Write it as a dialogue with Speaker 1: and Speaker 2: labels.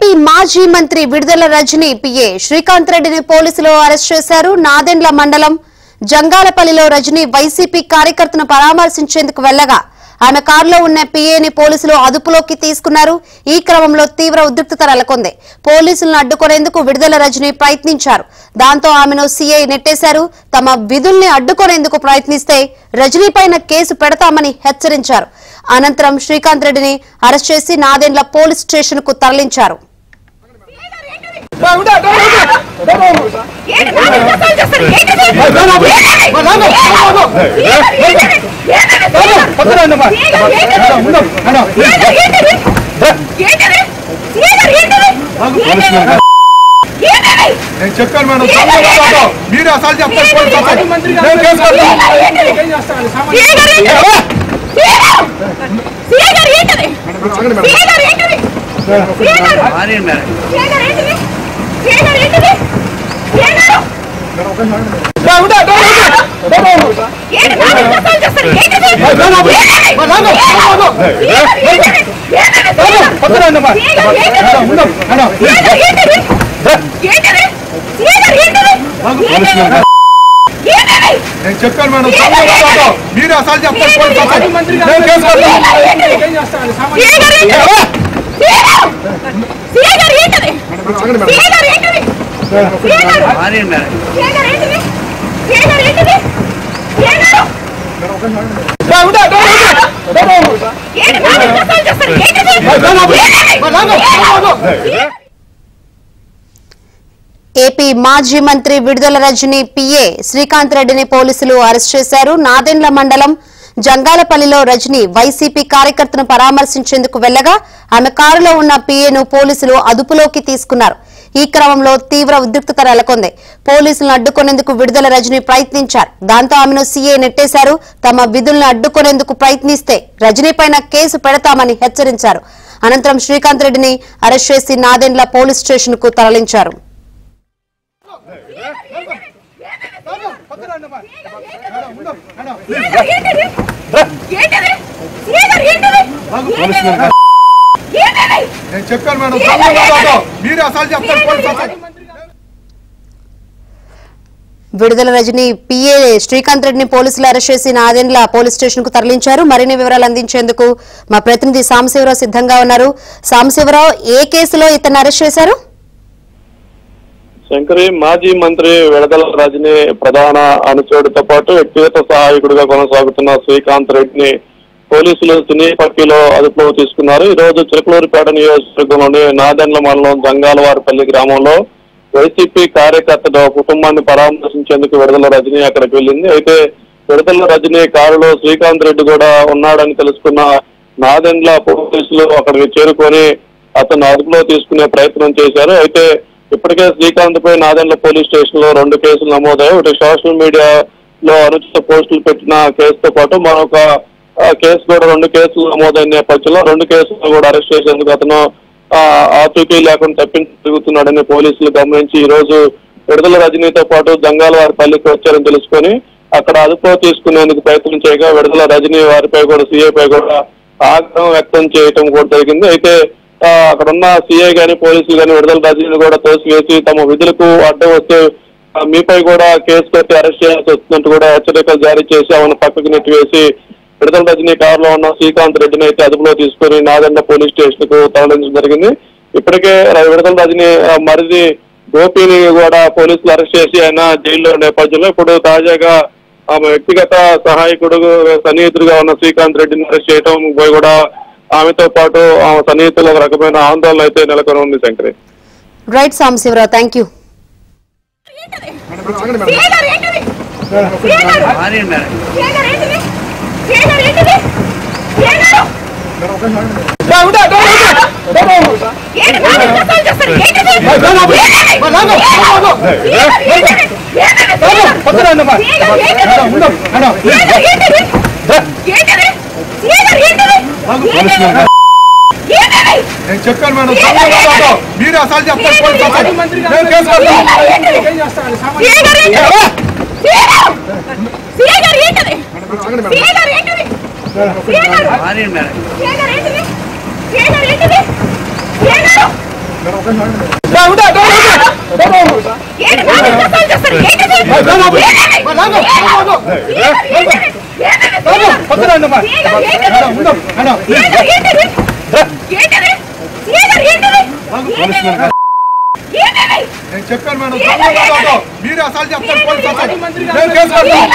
Speaker 1: AP మాజీ మంత్రి విడుదల రజనీ పిఏ శ్రీకాంత్ రెడ్డిని పోలీసులు అరెస్ట్ చేశారు. నాదెండ్ల మండలం జంగాలపల్లిలో రజనీ వైసీపీ కార్యకర్తను పరామర్శించేందుకు వెళ్లగా ఆమె కారులో ఉన్న పిఏని పోలీసులు అదుపులోకి తీసుకున్నారు. ఈ క్రమంలో తీవ్ర ఉద్రిక్తత నెలకొంది. పోలీసులను అడ్డుకునేందుకు విడుదల రజనీ ప్రయత్నించారు. దాంతో ఆమెను సీఐ నెట్టేశారు. తమ విధుల్ని అడ్డుకునేందుకు ప్రయత్నిస్తే రజనీ పైన కేసు పెడతామని హెచ్చరించారు. అనంతరం శ్రీకాంత్ రెడ్డిని అరెస్ట్ చేసి నాదెండ్ల పోలీస్ స్టేషన్ కు తరలించారు.
Speaker 2: చెప్పాను మేడం, మీరు అసలు చెప్తారు. నేను చెప్పాను మేడం, మీరు అసలు చెప్తారు.
Speaker 1: ఏపీ మాజీ మంత్రి విడుదల రజనీ పిఏ శ్రీకాంత్ రెడ్డిని పోలీసులు అరెస్ట్ చేశారు. నాదెండ్ల మండలం జంగాలపల్లిలో రజనీ వైసీపీ కార్యకర్తను పరామర్శించేందుకు వెళ్లగా ఆమె కారులో ఉన్న పిఏను పోలీసులు అదుపులోకి తీసుకున్నారు. ఈ క్రమంలో తీవ్ర ఉద్రిక్తత నెలకొంది. పోలీసులను అడ్డుకునేందుకు విడుదల రజనీ ప్రయత్నించారు. దాంతో ఆమెను సీఐ నెట్టేశారు. తమ విధులను అడ్డుకునేందుకు ప్రయత్నిస్తే రజనీ పైన కేసు పెడతామని హెచ్చరించారు. అనంతరం శ్రీకాంత్ రెడ్డిని అరెస్ట్ చేసి నాదెండ్ల పోలీస్ స్టేషన్ కు తరలించారు.
Speaker 2: నేను చెప్పాను మేడం, మీరు అసలు చెప్తారు.
Speaker 1: విడుదల రజనీ పిఏ శ్రీకాంత్ రెడ్డిని పోలీసులు అరెస్ట్ చేసి నాదెండ్ల పోలీస్ స్టేషన్ కు తరలించారు. మరిన్ని వివరాలు అందించేందుకు మా ప్రతినిధి సాంబశివరావు సిద్ధంగా ఉన్నారు. సాంబశివరావు, ఏ కేసులో ఇతన్ని అరెస్ట్ చేశారు?
Speaker 3: శంకరి, మాజీ మంత్రి విడుదల రజనీ ప్రధాన అనుచరుడితో పాటు వ్యక్తిగత సహాయకుడిగా కొనసాగుతున్న శ్రీకాంత్ రెడ్డిని పోలీసులు తునిపట్టిలో అదుపులో తీసుకున్నారు. ఈ రోజు చిలకలూరిపేట నియోజకవర్గంలోని నాదెండ్ల మండలం జంగాలవారిపల్లి గ్రామంలో వైసీపీ కార్యకర్తల కుటుంబాన్ని పరామర్శించేందుకు విడుదల రజనీ అక్కడికి వెళ్ళింది. అయితే విడుదల రజనీ కారులో శ్రీకాంత్ రెడ్డి కూడా ఉన్నాడని తెలుసుకున్న నాదెండ్ల పోలీసులు అక్కడికి చేరుకొని అతను అదుపులో తీసుకునే ప్రయత్నం చేశారు. అయితే ఇప్పటికే శ్రీకాంత్ పై నాదెండ్ల పోలీస్ స్టేషన్ లో 2 కేసులు నమోదయ్యాయి. ఒకటి సోషల్ మీడియాలో అనుచిత పోస్టులు పెట్టిన కేసుతో పాటు మరొక కేసు కూడా 2 కేసులు నమోదైన నేపథ్యంలో 2 కేసులు కూడా అరెస్ట్ చేసేందుకు అతను ఆచూకీ లేకుండా తప్పించుతున్నాడని పోలీసులు గమనించి ఈ రోజు విడుదల రజనీతో పాటు జంగాలవారిపల్లికి వచ్చారని తెలుసుకొని అక్కడ అదుపులో తీసుకునేందుకు ప్రయత్నం చేయగా విడుదల రజనీ వారిపై కూడా సీఐపై కూడా ఆగ్రహం వ్యక్తం చేయటం కూడా జరిగింది. అయితే అక్కడ ఉన్న సీఐ గాని పోలీసులు గాని విడుదల రజనీని కూడా తోసివేసి తమ విధులకు అడ్డం వస్తే మీపై కూడా కేసు కట్టి అరెస్ట్ చేయాల్సి వస్తున్నట్టు కూడా హెచ్చరికలు జారీ చేసి ఆమెను పక్కకు నెట్టివేసి విడుదల రజనీ కారులో ఉన్న శ్రీకాంత్ రెడ్డిని అయితే అదుపులో తీసుకుని నాదెండ్ల పోలీస్ స్టేషన్ కు తరలించడం జరిగింది. ఇప్పటికే విడుదల రజనీ మరిది గోపిని కూడా పోలీసులు అరెస్ట్ చేసి ఆయన జైల్లో నేపథ్యంలో ఇప్పుడు తాజాగా ఆమె వ్యక్తిగత సహాయకుడు సన్నిహితుడిగా ఉన్న శ్రీకాంత్ రెడ్డిని అరెస్ట్ చేయడం కూడా ఆమెతో పాటు ఆమె సన్నిహితులు ఒక రకమైన ఆందోళన అయితే నెలకొని ఉంది. Shankari,
Speaker 1: right Sambasivarao, thank you.
Speaker 2: నేను చెప్పాను మేడం, మీరు అసలు చెప్తారు. నేను చెప్పాను మేడం, మీరు అసలు చెప్తారు పోలీసు అసలు. నేను కేసు కడతాను.